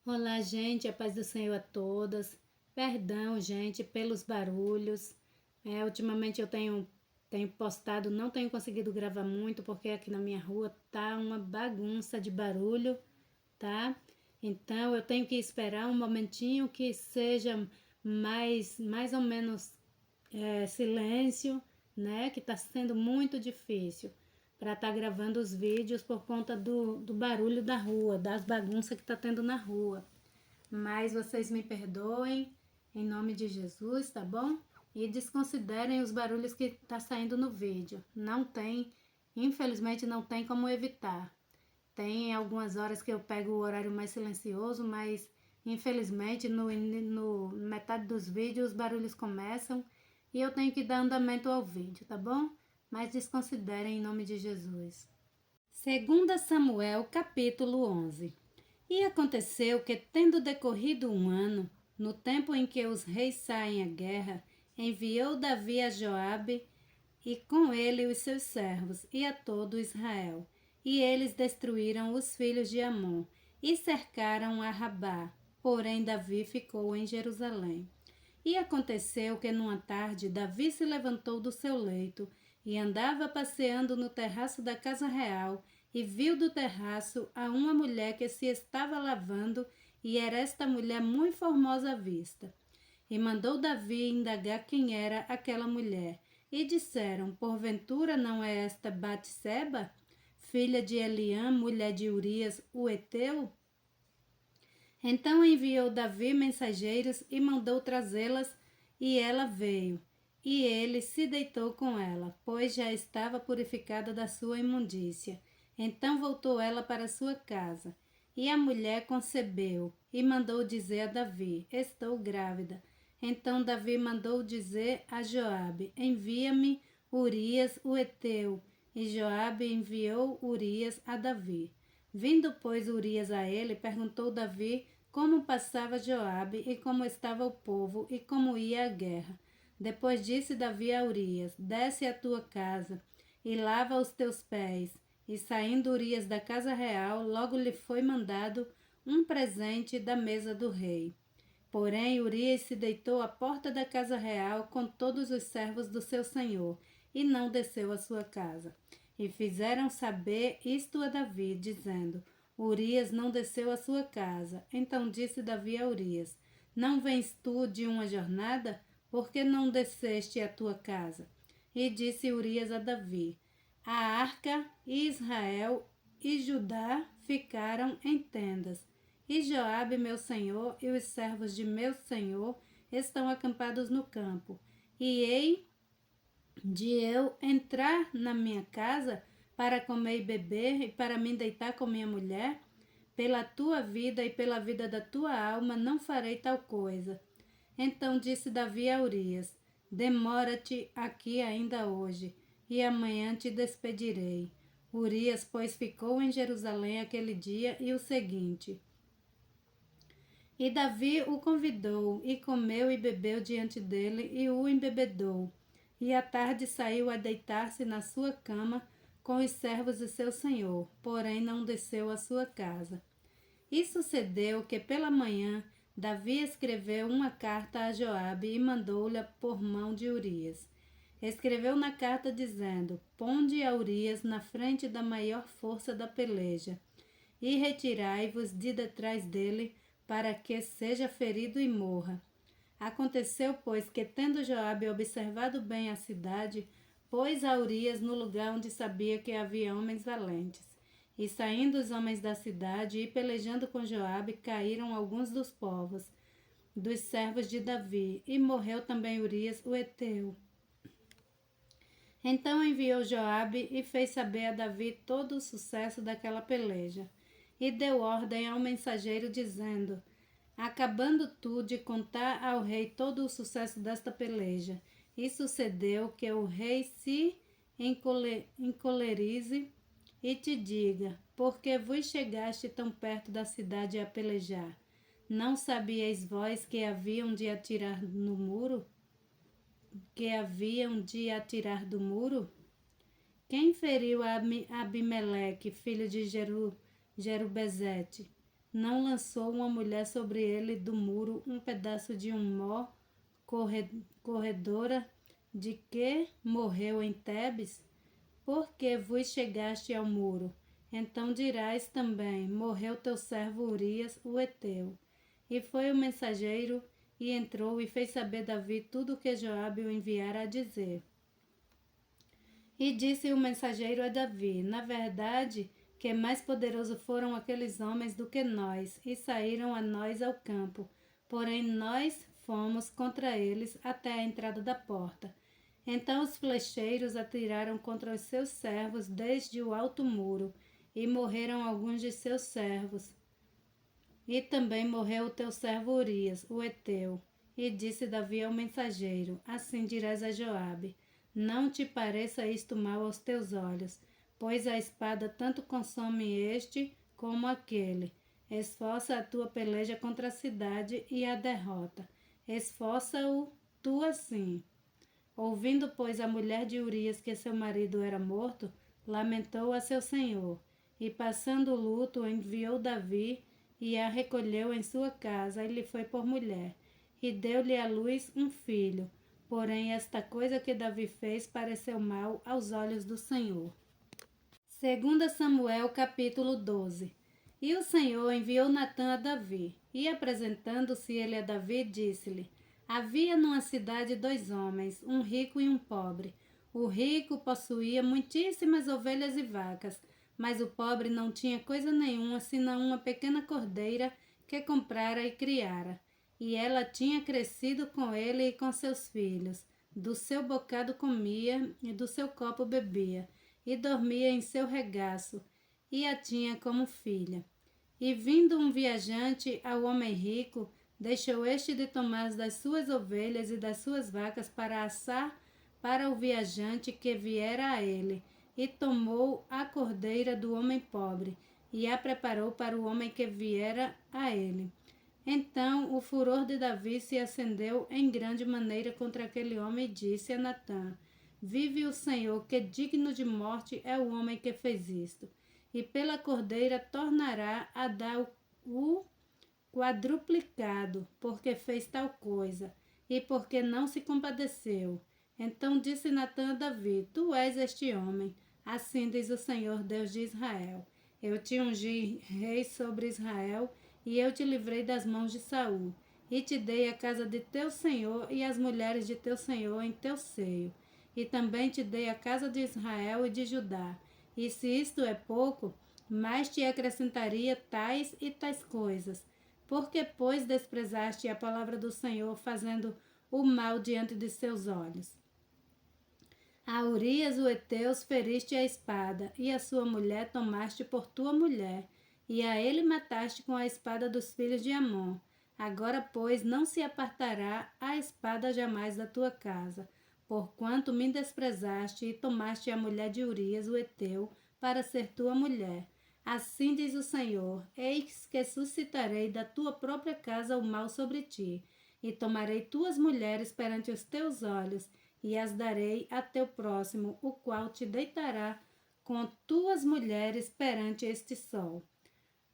Olá, gente, a paz do Senhor a todas. Perdão, gente, pelos barulhos. Ultimamente eu tenho postado, não tenho conseguido gravar muito porque aqui na minha rua tá uma bagunça de barulho, tá? Então eu tenho que esperar um momentinho que seja mais ou menos silêncio, né? Que tá sendo muito difícil para estar gravando os vídeos por conta do barulho da rua, das bagunças que tá tendo na rua. Mas vocês me perdoem, em nome de Jesus, tá bom? E desconsiderem os barulhos que tá saindo no vídeo. Não tem, infelizmente não tem como evitar. Tem algumas horas que eu pego o horário mais silencioso, mas infelizmente no metade dos vídeos os barulhos começam e eu tenho que dar andamento ao vídeo, tá bom? Mas desconsiderem em nome de Jesus. 2 Samuel, capítulo 11. E aconteceu que, tendo decorrido um ano, no tempo em que os reis saem à guerra, enviou Davi a Joabe e com ele os seus servos e a todo Israel. E eles destruíram os filhos de Amon e cercaram a Rabá. Porém Davi ficou em Jerusalém. E aconteceu que numa tarde Davi se levantou do seu leito e andava passeando no terraço da casa real e viu do terraço a uma mulher que se estava lavando, e era esta mulher muito formosa à vista. E mandou Davi indagar quem era aquela mulher. E disseram: porventura não é esta Batseba, filha de Eliã, mulher de Urias, o heteu? Então enviou Davi mensageiros e mandou trazê-las, e ela veio. E ele se deitou com ela, pois já estava purificada da sua imundícia. Então voltou ela para sua casa. E a mulher concebeu, e mandou dizer a Davi: estou grávida. Então Davi mandou dizer a Joabe: envia-me Urias o heteu. E Joabe enviou Urias a Davi. Vindo, pois, Urias a ele, perguntou Davi como passava Joabe e como estava o povo e como ia a guerra. Depois disse Davi a Urias: desce à tua casa e lava os teus pés. E saindo Urias da casa real, logo lhe foi mandado um presente da mesa do rei. Porém Urias se deitou à porta da casa real com todos os servos do seu senhor, e não desceu à sua casa. E fizeram saber isto a Davi, dizendo: Urias não desceu à sua casa. Então disse Davi a Urias: não vens tu de uma jornada? Por que não desceste à tua casa? E disse Urias a Davi: a arca, Israel e Judá ficaram em tendas, e Joabe, meu senhor, e os servos de meu senhor estão acampados no campo. E hei de eu entrar na minha casa para comer e beber e para me deitar com minha mulher? Pela tua vida e pela vida da tua alma não farei tal coisa. Então disse Davi a Urias: demora-te aqui ainda hoje, e amanhã te despedirei. Urias, pois, ficou em Jerusalém aquele dia e o seguinte. E Davi o convidou, e comeu e bebeu diante dele, e o embebedou. E à tarde saiu a deitar-se na sua cama com os servos de seu senhor, porém não desceu à sua casa. E sucedeu que pela manhã Davi escreveu uma carta a Joabe e mandou-lhe por mão de Urias. Escreveu na carta dizendo: ponde a Urias na frente da maior força da peleja, e retirai-vos de detrás dele, para que seja ferido e morra. Aconteceu, pois, que tendo Joabe observado bem a cidade, pôs a Urias no lugar onde sabia que havia homens valentes. E saindo os homens da cidade e pelejando com Joabe, caíram alguns dos povos, dos servos de Davi, e morreu também Urias o heteu. Então enviou Joabe e fez saber a Davi todo o sucesso daquela peleja. E deu ordem ao mensageiro, dizendo: acabando tu de contar ao rei todo o sucesso desta peleja. E sucedeu que o rei se encolerize e te diga: por que vos chegaste tão perto da cidade a pelejar? Não sabíeis vós que haviam de atirar no muro? Que haviam de atirar do muro? Quem feriu Abimeleque, filho de Jerubezete? não lançou uma mulher sobre ele do muro um pedaço de um mó corredora de que morreu em Tebes? Porque vos chegaste ao muro. Então dirás também, morreu teu servo Urias, o heteu. E foi o mensageiro, e entrou, e fez saber Davi tudo o que Joabe o enviara a dizer. E disse o mensageiro a Davi, na verdade, que mais poderoso foram aqueles homens do que nós, e saíram a nós ao campo. Porém nós fomos contra eles até a entrada da porta. Então os flecheiros atiraram contra os seus servos desde o alto muro, e morreram alguns de seus servos. E também morreu o teu servo Urias, o heteu. E disse Davi ao mensageiro, assim dirás a Joabe, não te pareça isto mal aos teus olhos, pois a espada tanto consome este como aquele. Esforça a tua peleja contra a cidade e a derrota. Esforça-o tu assim. Ouvindo, pois, a mulher de Urias que seu marido era morto, lamentou a seu senhor. E passando o luto, enviou Davi e a recolheu em sua casa e lhe foi por mulher. E deu-lhe à luz um filho. Porém, esta coisa que Davi fez pareceu mal aos olhos do Senhor. 2 Samuel, capítulo 12. E o Senhor enviou Natã a Davi, e apresentando-se ele a Davi, disse-lhe, havia numa cidade 2 homens, um rico e um pobre. O rico possuía muitíssimas ovelhas e vacas, mas o pobre não tinha coisa nenhuma, senão uma pequena cordeira que comprara e criara. E ela tinha crescido com ele e com seus filhos. Do seu bocado comia e do seu copo bebia, e dormia em seu regaço, e a tinha como filha. E vindo um viajante ao homem rico, deixou este de tomar das suas ovelhas e das suas vacas para assar para o viajante que viera a ele, e tomou a cordeira do homem pobre, e a preparou para o homem que viera a ele. Então o furor de Davi se acendeu em grande maneira contra aquele homem e disse a Natã, vive o Senhor, que digno de morte é o homem que fez isto, e pela cordeira tornará a dar o quadruplicado, porque fez tal coisa, e porque não se compadeceu. Então disse Natã a Davi, tu és este homem, assim diz o Senhor Deus de Israel. Eu te ungi rei sobre Israel, e eu te livrei das mãos de Saul, e te dei a casa de teu senhor e as mulheres de teu senhor em teu seio. E também te dei a casa de Israel e de Judá. E se isto é pouco, mais te acrescentaria tais e tais coisas. Porque, pois, desprezaste a palavra do Senhor, fazendo o mal diante de seus olhos? A Urias o heteu feriste a espada, e a sua mulher tomaste por tua mulher, e a ele mataste com a espada dos filhos de Amon. Agora, pois, não se apartará a espada jamais da tua casa, porquanto me desprezaste e tomaste a mulher de Urias o heteu para ser tua mulher. Assim diz o Senhor, eis que suscitarei da tua própria casa o mal sobre ti, e tomarei tuas mulheres perante os teus olhos, e as darei a teu próximo, o qual te deitará com tuas mulheres perante este sol.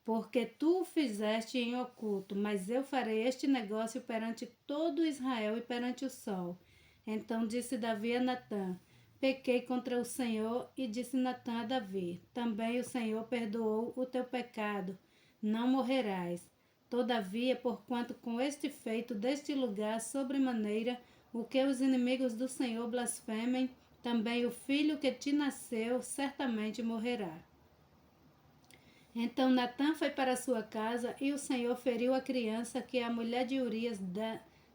Porque tu o fizeste em oculto, mas eu farei este negócio perante todo Israel e perante o sol. Então disse Davi a Natã, pequei contra o Senhor, e disse Natã a Davi, também o Senhor perdoou o teu pecado, não morrerás. Todavia, porquanto com este feito deste lugar sobremaneira, o que os inimigos do Senhor blasfemem, também o filho que te nasceu certamente morrerá. Então Natã foi para sua casa, e o Senhor feriu a criança que a mulher de Urias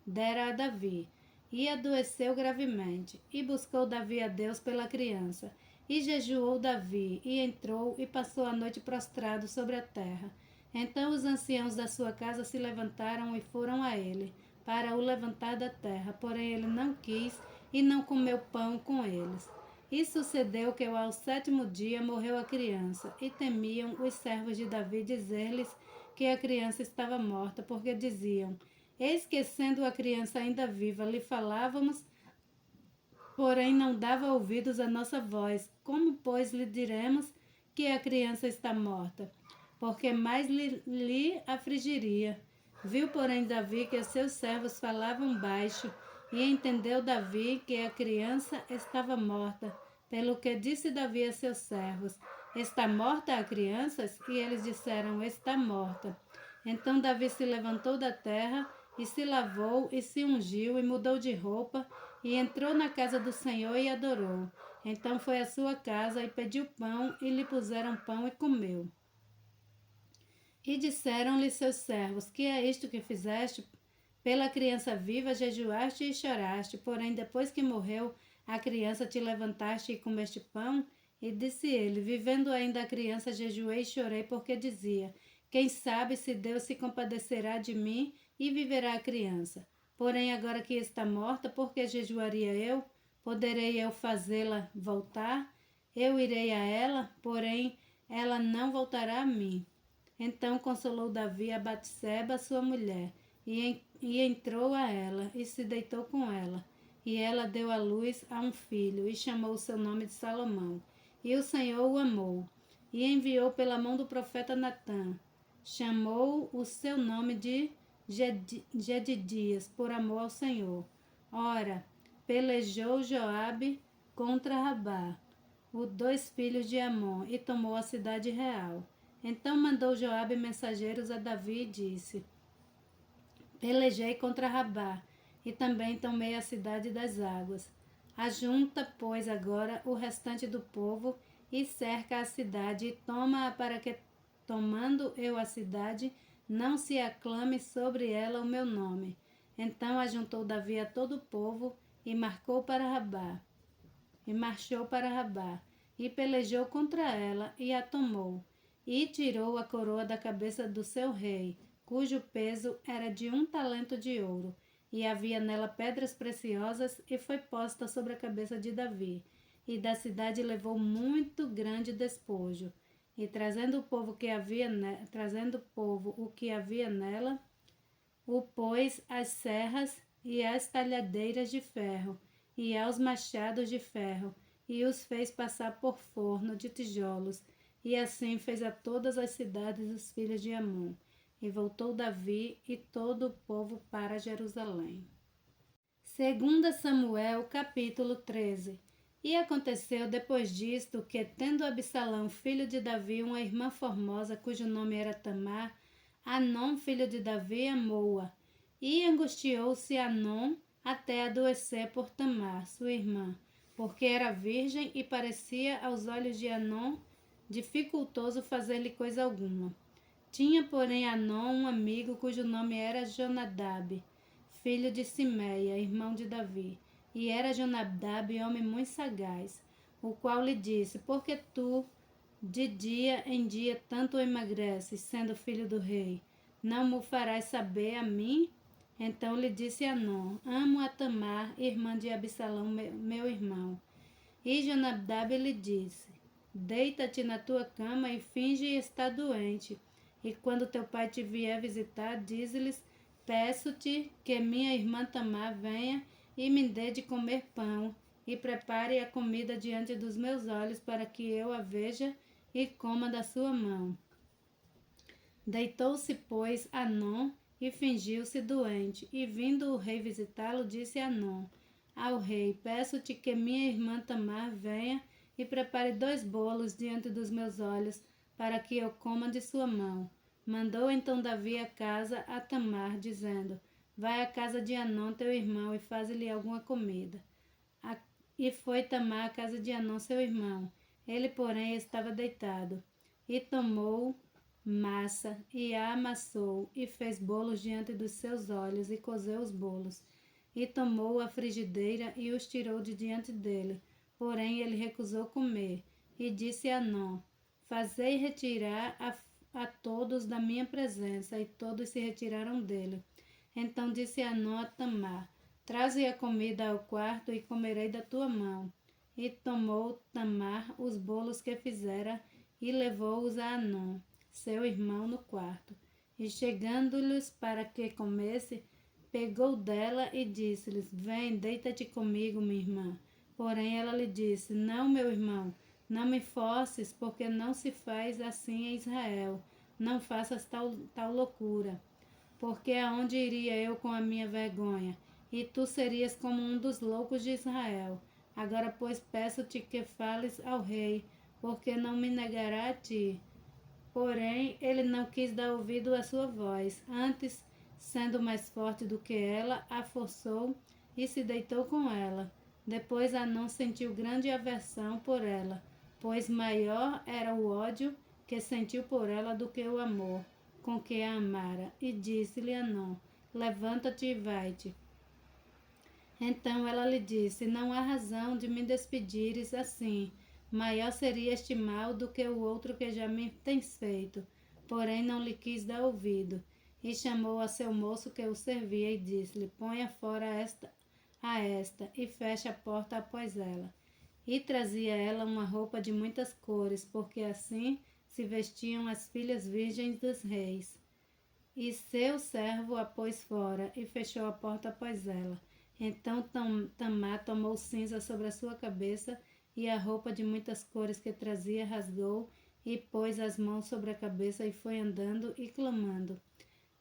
dera a Davi, e adoeceu gravemente. E buscou Davi a Deus pela criança. E jejuou Davi, e entrou, e passou a noite prostrado sobre a terra. Então os anciãos da sua casa se levantaram e foram a ele, para o levantar da terra. Porém ele não quis, e não comeu pão com eles. E sucedeu que ao 7º dia morreu a criança, e temiam os servos de Davi dizer-lhes que a criança estava morta, porque diziam, eis que sendo a criança ainda viva lhe falávamos, porém não dava ouvidos à nossa voz. Como, pois, lhe diremos que a criança está morta? porque mais lhe afligiria. Viu, porém, Davi que seus servos falavam baixo, e entendeu Davi que a criança estava morta, pelo que disse Davi a seus servos: Está morta a criança? E eles disseram: Está morta. Então Davi se levantou da terra, e se lavou, e se ungiu, e mudou de roupa, e entrou na casa do Senhor e adorou. Então foi à sua casa, e pediu pão, e lhe puseram pão, e comeu. E disseram-lhe seus servos: Que é isto que fizeste? Pela criança viva jejuaste e choraste, porém depois que morreu a criança te levantaste e comeste pão? E disse ele: Vivendo ainda a criança jejuei e chorei, porque dizia: Quem sabe se Deus se compadecerá de mim e viverá a criança. Porém agora que está morta, por que jejuaria eu? Poderei eu fazê-la voltar? Eu irei a ela, porém ela não voltará a mim. Então consolou Davi a Batseba, sua mulher, e entrou a ela, e se deitou com ela. E ela deu à luz a um filho, e chamou o seu nome de Salomão. E o Senhor o amou, e enviou pela mão do profeta Natã. Chamou o seu nome de Jedidias, por amor ao Senhor. Ora, pelejou Joabe contra Rabá, os 2 filhos de Amon, e tomou a cidade real. Então mandou Joabe mensageiros a Davi e disse: Pelejei contra Rabá, e também tomei a cidade das águas. Ajunta, pois, agora o restante do povo, e cerca a cidade, e toma-a para que, tomando eu a cidade, não se aclame sobre ela o meu nome. Então ajuntou Davi a todo o povo, e marchou para Rabá, e pelejou contra ela, e a tomou. E tirou a coroa da cabeça do seu rei, cujo peso era de 1 talento de ouro, e havia nela pedras preciosas, e foi posta sobre a cabeça de Davi. E da cidade levou muito grande despojo. E trazendo o povo o que havia nela, o pôs às serras e às talhadeiras de ferro, e aos machados de ferro, e os fez passar por forno de tijolos. E assim fez a todas as cidades dos filhos de Amon. E voltou Davi e todo o povo para Jerusalém. 2 Samuel, capítulo 13. E aconteceu depois disto que, tendo Absalão, filho de Davi, uma irmã formosa, cujo nome era Tamar, Anom, filho de Davi, amou-a. E angustiou-se Anom até adoecer por Tamar, sua irmã, porque era virgem e parecia aos olhos de Anom dificultoso fazer-lhe coisa alguma. Tinha, porém, Anom um amigo cujo nome era Jonadab, filho de Simeia, irmão de Davi. E era Jonadab homem muito sagaz, o qual lhe disse: Por que tu de dia em dia tanto emagreces, sendo filho do rei? Não mo farás saber a mim? Então lhe disse Anom: Amo a Tamar, irmã de Absalão, meu irmão. E Jonadab lhe disse: Deita-te na tua cama e finge estar doente. E quando teu pai te vier visitar, dize-lhes: Peço-te que minha irmã Tamar venha e me dê de comer pão, e prepare a comida diante dos meus olhos, para que eu a veja e coma da sua mão. Deitou-se, pois, Anom e fingiu-se doente. E vindo o rei visitá-lo, disse Anom ao rei: Peço-te que minha irmã Tamar venha e prepare 2 bolos diante dos meus olhos, para que eu coma de sua mão. Mandou então Davi a casa a Tamar, dizendo: Vai à casa de Anom, teu irmão, e faze-lhe alguma comida. E foi Tamar à casa de Anom, seu irmão. Ele, porém, estava deitado. E tomou massa, e a amassou, e fez bolos diante dos seus olhos, e cozeu os bolos. E tomou a frigideira, e os tirou de diante dele. Porém, ele recusou comer. E disse a Anom: Fazei retirar a todos da minha presença. E todos se retiraram dele. Então disse Anom a Tamar: Traze a comida ao quarto, e comerei da tua mão. E tomou Tamar os bolos que fizera, e levou-os a Anom, seu irmão, no quarto. E chegando-lhes para que comesse, pegou dela e disse-lhes: Vem, deita-te comigo, minha irmã. Porém ela lhe disse: Não, meu irmão, não me forces, porque não se faz assim em Israel. não faças tal loucura, porque aonde iria eu com a minha vergonha? E tu serias como um dos loucos de Israel. Agora, pois, peço-te que fales ao rei, porque não me negará a ti. Porém, ele não quis dar ouvido à sua voz. Antes, sendo mais forte do que ela, a forçou e se deitou com ela. Depois, Hanão sentiu grande aversão por ela, pois maior era o ódio que sentiu por ela do que o amor com que a amara. E disse-lhe Hanão: levanta-te e vai-te. Então ela lhe disse: não há razão de me despedires assim. Maior seria este mal do que o outro que já me tens feito. Porém não lhe quis dar ouvido. E chamou a seu moço que o servia e disse-lhe: ponha fora esta e feche a porta após ela. E trazia ela uma roupa de muitas cores, porque assim se vestiam as filhas virgens dos reis. E seu servo a pôs fora e fechou a porta após ela. Então Tamar tomou cinza sobre a sua cabeça e a roupa de muitas cores que trazia rasgou e pôs as mãos sobre a cabeça e foi andando e clamando.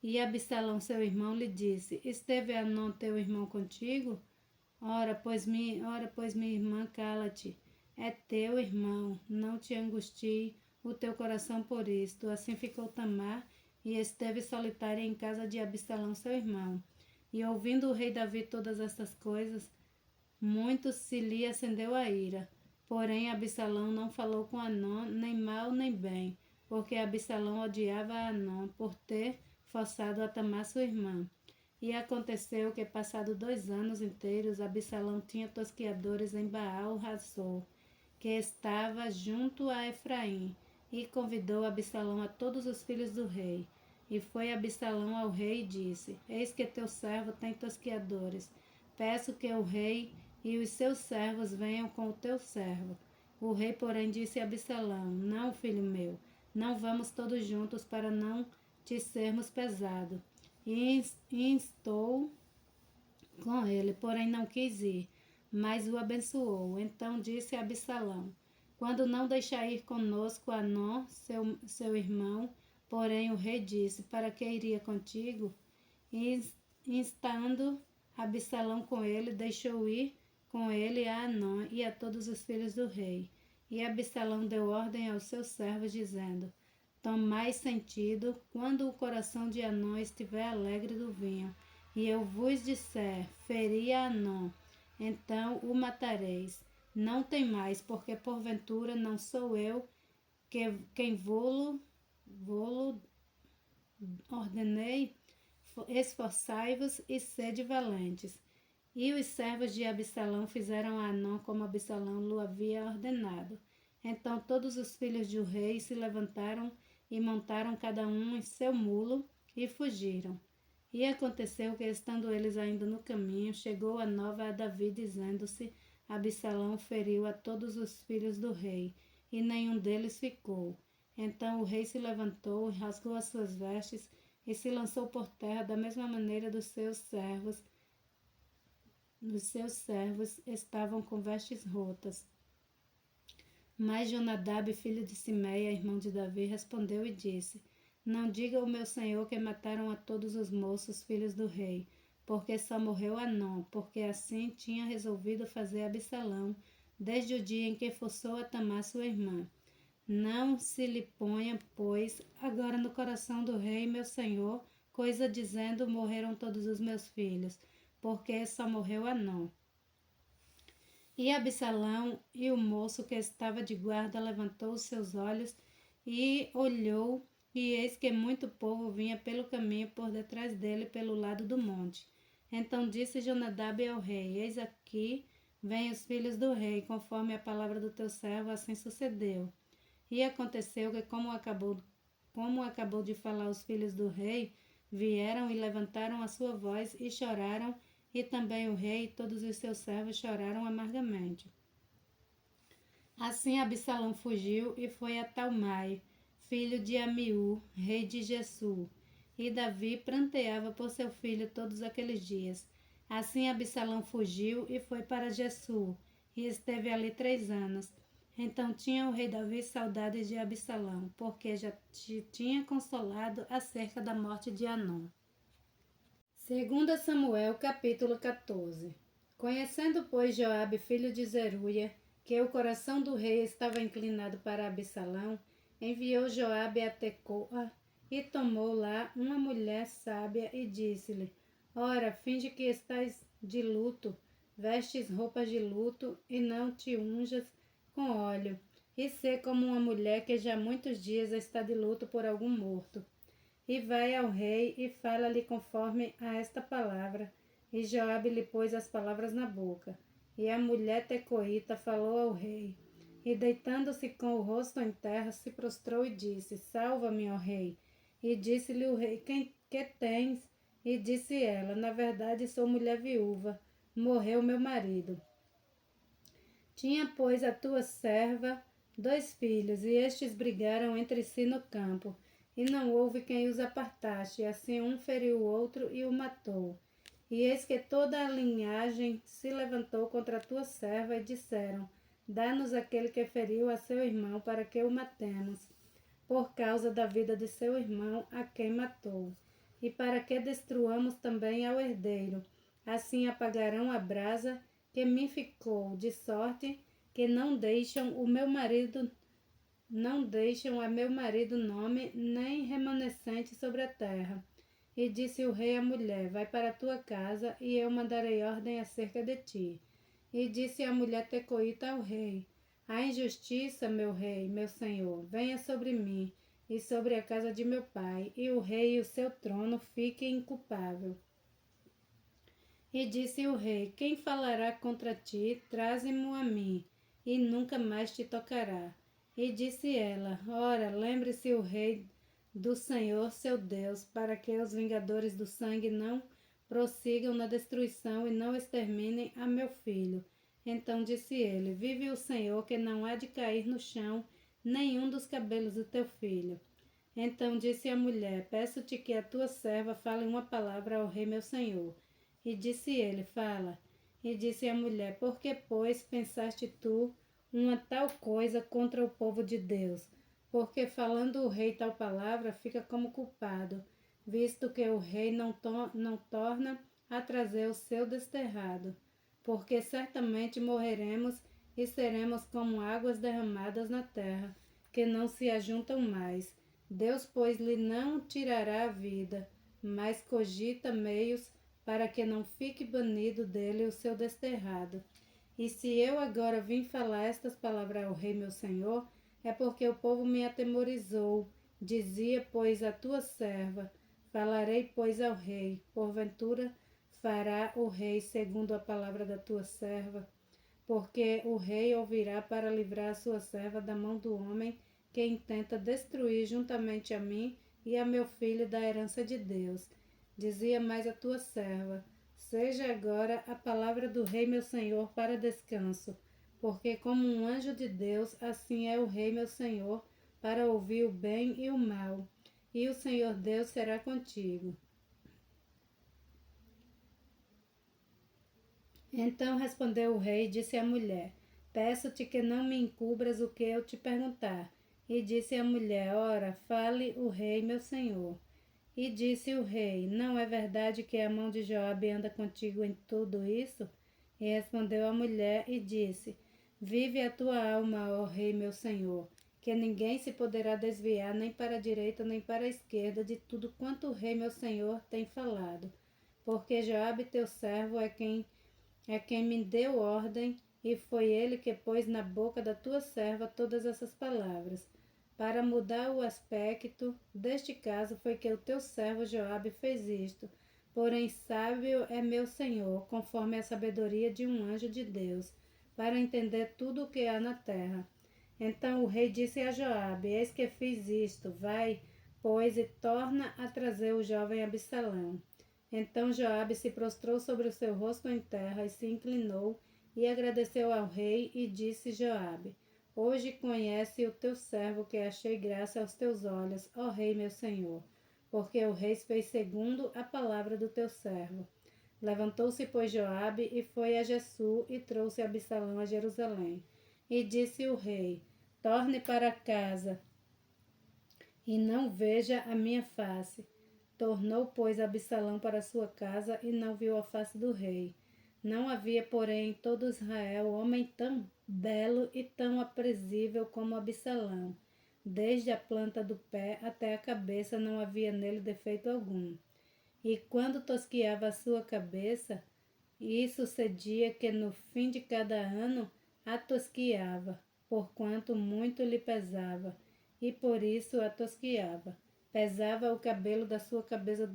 E Absalão, seu irmão, lhe disse: esteve Amnon teu irmão contigo? Ora, pois minha irmã, cala-te. É teu irmão, não te angustie o teu coração por isto. Assim ficou Tamar e esteve solitária em casa de Absalão, seu irmão. E ouvindo o rei Davi todas estas coisas, muito se lhe acendeu a ira. Porém, Absalão não falou com Amnon, nem mal nem bem, porque Absalão odiava a Amnon por ter forçado a Tamar, sua irmã. E aconteceu que, passado 2 anos inteiros, Absalão tinha tosqueadores em Baal-Razor, que estava junto a Efraim, e convidou Absalão a todos os filhos do rei. E foi Absalão ao rei e disse: eis que teu servo tem tosqueadores. Peço que o rei e os seus servos venham com o teu servo. O rei, porém, disse a Absalão: não, filho meu, não vamos todos juntos para não te sermos pesado. E instou com ele, porém não quis ir, mas o abençoou. Então disse a Absalão: quando não deixar ir conosco Amnon, seu irmão? Porém o rei disse: para que iria contigo? E instando Absalão com ele, deixou ir com ele a Amnon e a todos os filhos do rei. E Absalão deu ordem aos seus servos, dizendo: tomai sentido quando o coração de Amnon estiver alegre do vinho, e eu vos disser: feri a Amnon, então o matareis. Não temais, porque porventura não sou eu quem vô-lo ordenei? Esforçai-vos e sede valentes. E os servos de Absalão fizeram a Amnon como Absalão lhe havia ordenado. Então todos os filhos do rei se levantaram e montaram cada um em seu mulo e fugiram. E aconteceu que, estando eles ainda no caminho, chegou a nova a Davi, dizendo-se: Absalão feriu a todos os filhos do rei, e nenhum deles ficou. Então o rei se levantou, rasgou as suas vestes e se lançou por terra, da mesma maneira dos seus servos. Estavam com vestes rotas. Mas Jonadab, filho de Simeia, irmão de Davi, respondeu e disse: não diga o meu senhor que mataram a todos os moços, filhos do rei, porque só morreu Amnon, porque assim tinha resolvido fazer Absalão, desde o dia em que forçou a Tamar, sua irmã. Não se lhe ponha, pois, agora no coração do rei, meu senhor, coisa dizendo: morreram todos os meus filhos, porque só morreu Amnon. E Absalão e o moço que estava de guarda levantou os seus olhos e olhou, e eis que muito povo vinha pelo caminho por detrás dele, pelo lado do monte. Então disse Jonadab ao rei: eis aqui vêm os filhos do rei, conforme a palavra do teu servo, assim sucedeu. E aconteceu que, como acabou de falar os filhos do rei, vieram e levantaram a sua voz e choraram, e também o rei e todos os seus servos choraram amargamente. Assim Absalão fugiu e foi a Talmai, filho de Amiú, rei de Gesur. E Davi pranteava por seu filho todos aqueles dias. Assim Absalão fugiu e foi para Gesur, e esteve ali 3 anos. Então tinha o rei Davi saudades de Absalão, porque já tinha consolado acerca da morte de Anom. 2 Samuel, capítulo 14. Conhecendo, pois, Joabe, filho de Zeruia, que o coração do rei estava inclinado para Absalão, enviou Joabe a Tecoa e tomou lá uma mulher sábia e disse-lhe: Ora, finge que estás de luto, vestes roupas de luto e não te unjas com óleo, e sê como uma mulher que já há muitos dias está de luto por algum morto. E vai ao rei e fala-lhe conforme a esta palavra. E Joabe lhe pôs as palavras na boca. E a mulher tecoíta falou ao rei. E deitando-se com o rosto em terra, se prostrou e disse: Salva-me, ó rei. E disse-lhe o rei: Que tens? E disse ela: Na verdade, sou mulher viúva. Morreu meu marido. Tinha, pois, a tua serva 2 filhos, e estes brigaram entre si no campo. E não houve quem os apartasse, e assim um feriu o outro e o matou. E eis que toda a linhagem se levantou contra a tua serva, e disseram: Dá-nos aquele que feriu a seu irmão, para que o matemos, por causa da vida de seu irmão, a quem matou. E para que destruamos também ao herdeiro. Assim apagarão a brasa que me ficou, de sorte que não deixam a meu marido nome nem remanescente sobre a terra. E disse o rei à mulher: Vai para a tua casa, e eu mandarei ordem acerca de ti. E disse a mulher tecoíta ao rei: A injustiça, meu rei, meu senhor, venha sobre mim e sobre a casa de meu pai, e o rei e o seu trono fiquem inculpável. E disse o rei: Quem falará contra ti, traze-mo a mim, e nunca mais te tocará. E disse ela: Ora, lembre-se o rei do Senhor seu Deus, para que os vingadores do sangue não prossigam na destruição e não exterminem a meu filho. Então disse ele: Vive o Senhor, que não há de cair no chão nenhum dos cabelos do teu filho. Então disse a mulher: Peço-te que a tua serva fale uma palavra ao rei meu senhor. E disse ele: Fala. E disse a mulher: Por que, pois, pensaste tu uma tal coisa contra o povo de Deus? Porque falando o rei tal palavra, fica como culpado, visto que o rei não torna a trazer o seu desterrado. Porque certamente morreremos e seremos como águas derramadas na terra, que não se ajuntam mais. Deus, pois, lhe não tirará a vida, mas cogita meios para que não fique banido dele o seu desterrado. E se eu agora vim falar estas palavras ao rei meu senhor, é porque o povo me atemorizou. Dizia, pois, a tua serva: Falarei, pois, ao rei. Porventura fará o rei segundo a palavra da tua serva? Porque o rei ouvirá para livrar a sua serva da mão do homem que intenta destruir juntamente a mim e a meu filho da herança de Deus. Dizia mais a tua serva: Seja agora a palavra do rei meu senhor para descanso, porque como um anjo de Deus, assim é o rei meu senhor, para ouvir o bem e o mal, e o Senhor Deus será contigo. Então respondeu o rei e disse à mulher: Peço-te que não me encubras o que eu te perguntar. E disse a mulher: Ora, fale o rei meu senhor. E disse o rei: Não é verdade que a mão de Joabe anda contigo em tudo isso? E respondeu a mulher e disse: Vive a tua alma, ó rei meu senhor, que ninguém se poderá desviar nem para a direita nem para a esquerda de tudo quanto o rei meu senhor tem falado. Porque Joabe teu servo é quem me deu ordem, e foi ele que pôs na boca da tua serva todas essas palavras. Para mudar o aspecto deste caso foi que o teu servo Joabe fez isto. Porém sábio é meu senhor, conforme a sabedoria de um anjo de Deus, para entender tudo o que há na terra. Então o rei disse a Joabe: Eis que fiz isto, vai, pois, e torna a trazer o jovem Absalão. Então Joabe se prostrou sobre o seu rosto em terra e se inclinou e agradeceu ao rei e disse Joabe: Hoje conhece o teu servo que achei graça aos teus olhos, ó rei meu senhor, porque o rei fez segundo a palavra do teu servo. Levantou-se, pois, Joabe e foi a Jessu e trouxe Absalão a Jerusalém. E disse o rei: torne para casa e não veja a minha face. Tornou, pois, Absalão para sua casa e não viu a face do rei. Não havia, porém, em todo Israel homem tão belo e tão aprazível como Absalão. Desde a planta do pé até a cabeça não havia nele defeito algum. E quando tosquiava a sua cabeça, e sucedia que no fim de cada ano a tosquiava, porquanto muito lhe pesava, e por isso a tosquiava. Pesava o cabelo da sua cabeça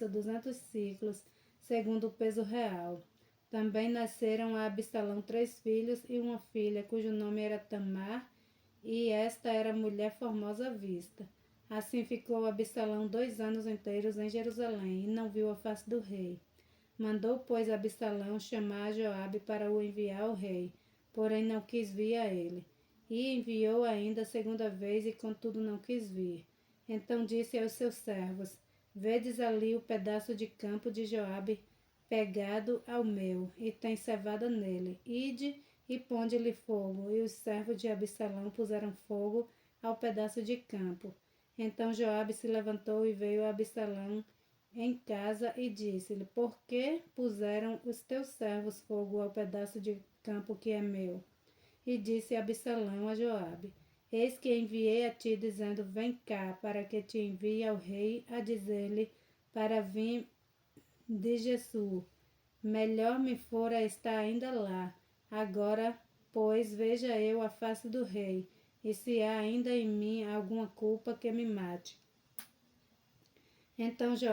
200 ciclos, segundo o peso real. Também nasceram a Absalão 3 filhos e uma filha, cujo nome era Tamar, e esta era mulher formosa à vista. Assim ficou Absalão 2 anos inteiros em Jerusalém, e não viu a face do rei. Mandou, pois, Absalão chamar Joabe para o enviar ao rei, porém não quis vir a ele. E enviou ainda a segunda vez, e contudo não quis vir. Então disse aos seus servos: vedes ali o pedaço de campo de Joabe pegado ao meu, e tem cevada nele. Ide e ponde-lhe fogo. E os servos de Absalão puseram fogo ao pedaço de campo. Então Joabe se levantou e veio a Absalão em casa e disse-lhe: por que puseram os teus servos fogo ao pedaço de campo que é meu? E disse Absalão a Joabe: eis que enviei a ti, dizendo: vem cá, para que te envie ao rei a dizer-lhe para vir de Jesús. Melhor me fora estar ainda lá. Agora, pois, veja eu a face do rei, e se há ainda em mim alguma culpa, que me mate. Então foi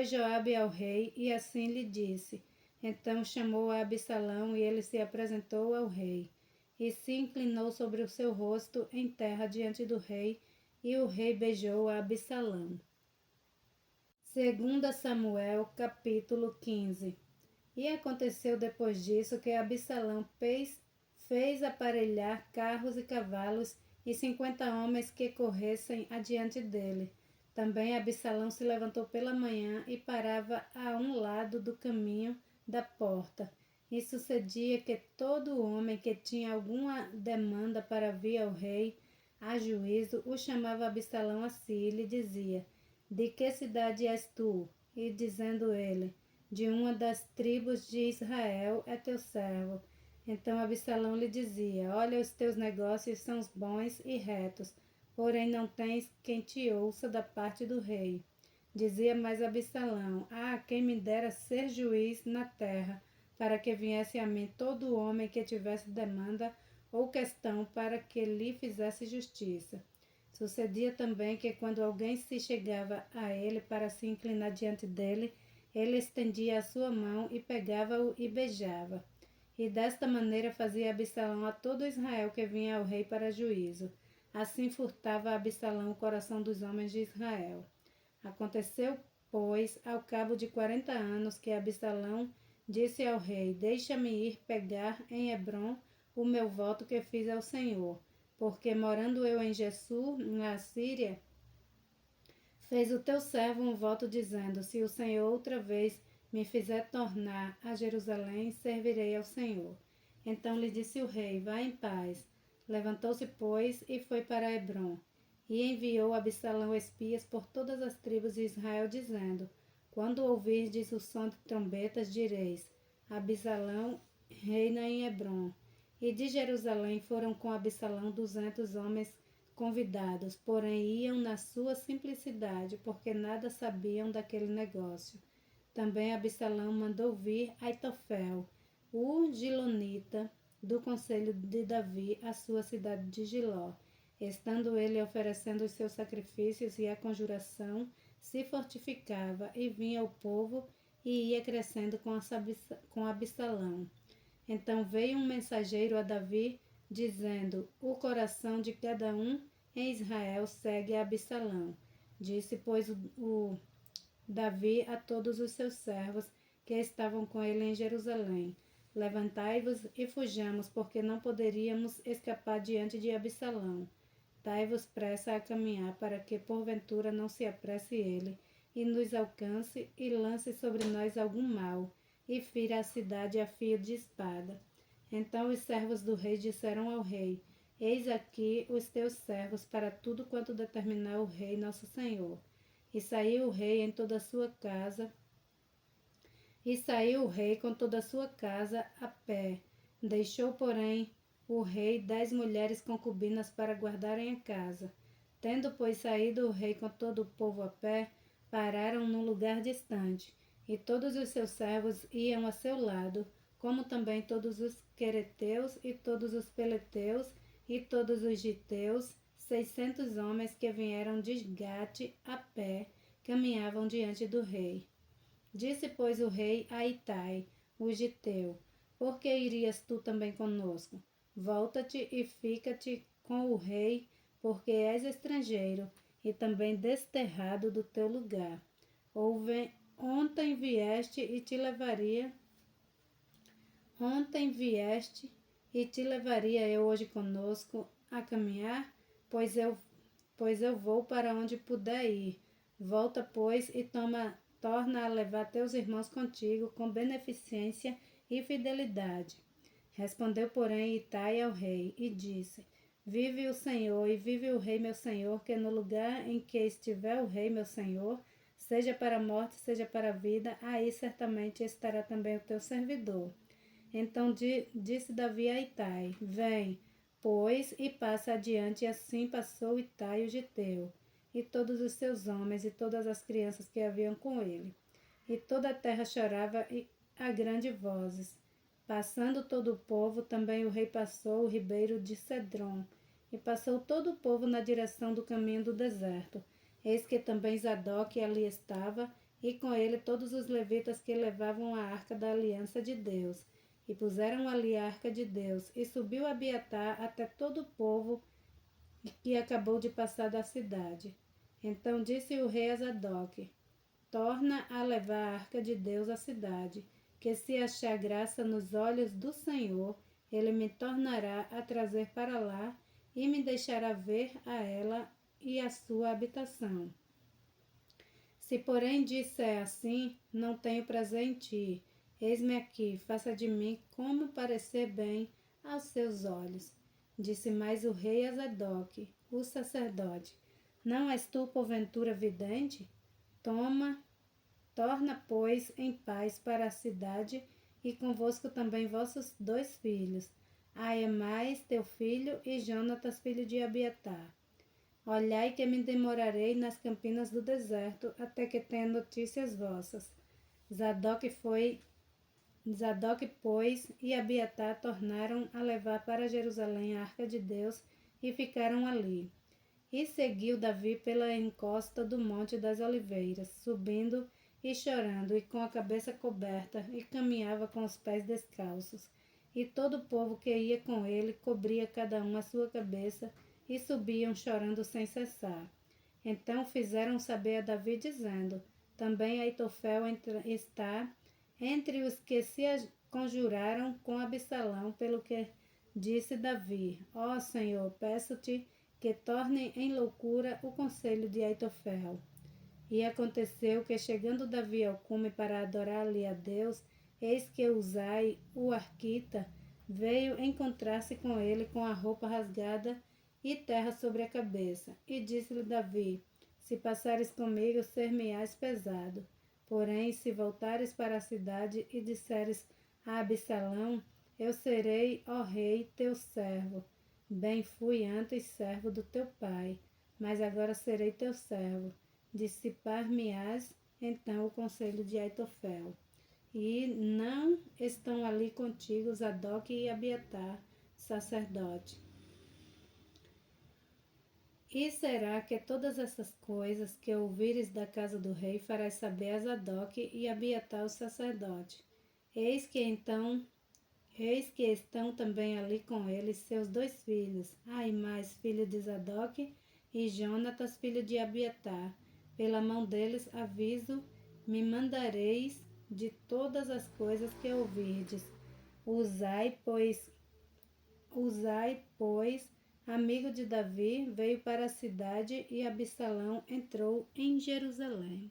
Joabe ao rei, e assim lhe disse. Então chamou a Absalão, e ele se apresentou ao rei, e se inclinou sobre o seu rosto em terra diante do rei, e o rei beijou a Absalão. 2 Samuel, capítulo 15. E aconteceu depois disso que Absalão fez aparelhar carros e cavalos e 50 homens que corressem adiante dele. Também Absalão se levantou pela manhã e parava a um lado do caminho da porta. E sucedia que todo homem que tinha alguma demanda para vir ao rei a juízo o chamava Absalão a si e lhe dizia: de que cidade és tu? E dizendo ele: de uma das tribos de Israel é teu servo. Então Absalão lhe dizia: olha, os teus negócios são bons e retos, porém não tens quem te ouça da parte do rei. Dizia mais Absalão: quem me dera ser juiz na terra, para que viesse a mim todo homem que tivesse demanda ou questão, para que lhe fizesse justiça. Sucedia também que quando alguém se chegava a ele para se inclinar diante dele, ele estendia a sua mão e pegava-o e beijava. E desta maneira fazia Absalão a todo Israel que vinha ao rei para juízo. Assim furtava Absalão o coração dos homens de Israel. Aconteceu, pois, ao cabo de 40 anos, que Absalão disse ao rei: deixa-me ir pegar em Hebrom o meu voto que fiz ao Senhor, porque morando eu em Jesús, na Síria, fez o teu servo um voto dizendo: se o Senhor outra vez me fizer tornar a Jerusalém, servirei ao Senhor. Então lhe disse o rei: vá em paz. Levantou-se, pois, e foi para Hebrom. E enviou Absalão espias por todas as tribos de Israel, dizendo: quando ouvirdes o som de trombetas, direis: Absalão reina em Hebrom. E de Jerusalém foram com Absalão 200 homens convidados, porém iam na sua simplicidade, porque nada sabiam daquele negócio. Também Absalão mandou vir Aitofel, o gilonita, do conselho de Davi, à sua cidade de Giló. Estando ele oferecendo os seus sacrifícios e a conjuração, se fortificava, e vinha o povo e ia crescendo com Absalão. Então veio um mensageiro a Davi, dizendo: o coração de cada um em Israel segue a Absalão. Disse, pois, o Davi a todos os seus servos que estavam com ele em Jerusalém: levantai-vos e fujamos, porque não poderíamos escapar diante de Absalão. Dai-vos pressa a caminhar, para que porventura não se apresse ele, e nos alcance, e lance sobre nós algum mal. e fira a cidade a fio de espada. Então os servos do rei disseram ao rei: Eis aqui os teus servos para tudo quanto determinar o rei nosso senhor. E saiu o rei em toda a sua casa, e saiu o rei com toda a sua casa a pé. Deixou, porém, o rei 10 mulheres concubinas para guardarem a casa. Tendo, pois, saído o rei com todo o povo a pé, pararam num lugar distante, e todos os seus servos iam a seu lado, como também todos os quereteus e todos os peleteus e todos os giteus, 600 homens que vieram de Gate a pé, caminhavam diante do rei. Disse, pois, o rei a Itai, o giteu: Por que irias tu também conosco? Volta-te e fica-te com o rei, porque és estrangeiro e também desterrado do teu lugar. Ontem vieste e te levaria. Ontem vieste e te levaria eu hoje conosco a caminhar, pois eu vou para onde puder ir. Volta, pois, e torna a levar teus irmãos contigo com beneficência e fidelidade. Respondeu, porém, Itai ao rei e disse: Vive o Senhor e vive o rei meu senhor, que no lugar em que estiver o rei meu senhor, seja para a morte, seja para a vida, aí certamente estará também o teu servidor. Então disse Davi a Itai: Vem, pois, e passa adiante. E assim passou Itai o giteu, e todos os seus homens, e todas as crianças que haviam com ele. E toda a terra chorava a grande vozes. Passando todo o povo, também o rei passou o ribeiro de Cedron, e passou todo o povo na direção do caminho do deserto. Eis que também Zadok ali estava, e com ele todos os levitas que levavam a arca da aliança de Deus. E puseram ali a arca de Deus, e subiu Abiatar até todo o povo que acabou de passar da cidade. Então disse o rei a Zadok: Torna a levar a arca de Deus à cidade, que se achar graça nos olhos do Senhor, ele me tornará a trazer para lá e me deixará ver a ela e a sua habitação. Se, porém, disser assim, não tenho prazer em ti, eis-me aqui, faça de mim como parecer bem aos seus olhos. Disse mais o rei a Zadok, o sacerdote: Não és tu, porventura, vidente? Torna, pois, em paz para a cidade, e convosco também vossos 2 filhos, Aemais, teu filho, e Jonatas, filho de Abiatar. Olhai que me demorarei nas campinas do deserto, até que tenha notícias vossas. Zadok, pois, e Abiatar tornaram a levar para Jerusalém a arca de Deus, e ficaram ali. E seguiu Davi pela encosta do Monte das Oliveiras, subindo e chorando, e com a cabeça coberta, e caminhava com os pés descalços. E todo o povo que ia com ele cobria cada um a sua cabeça, e subiam chorando sem cessar. Então fizeram saber a Davi, dizendo: Também Aitofel está entre os que se conjuraram com Absalão, pelo que disse Davi: Ó Senhor, peço-te que torne em loucura o conselho de Aitofel. E aconteceu que, chegando Davi ao cume para adorar ali a Deus, eis que Uzai, o arquita, veio encontrar-se com ele com a roupa rasgada e terra sobre a cabeça. E disse-lhe Davi: Se passares comigo, ser-me-ás pesado. Porém, se voltares para a cidade e disseres a Absalão: Eu serei, ó rei, teu servo. Bem fui antes servo do teu pai, mas agora serei teu servo. Dissipar-me-ás então o conselho de Aitofel. E não estão ali contigo Zadok e Abiatar, sacerdote. E será que todas essas coisas que ouvires da casa do rei farás saber a Zadok e Abiatar, o sacerdote. Eis que estão também ali com eles seus 2 filhos, Aimás, filho de Zadok, e Jonatas, filho de Abiatar. Pela mão deles aviso, me mandareis de todas as coisas que ouvirdes. Uzai, pois, amigo de Davi, veio para a cidade, e Absalão entrou em Jerusalém.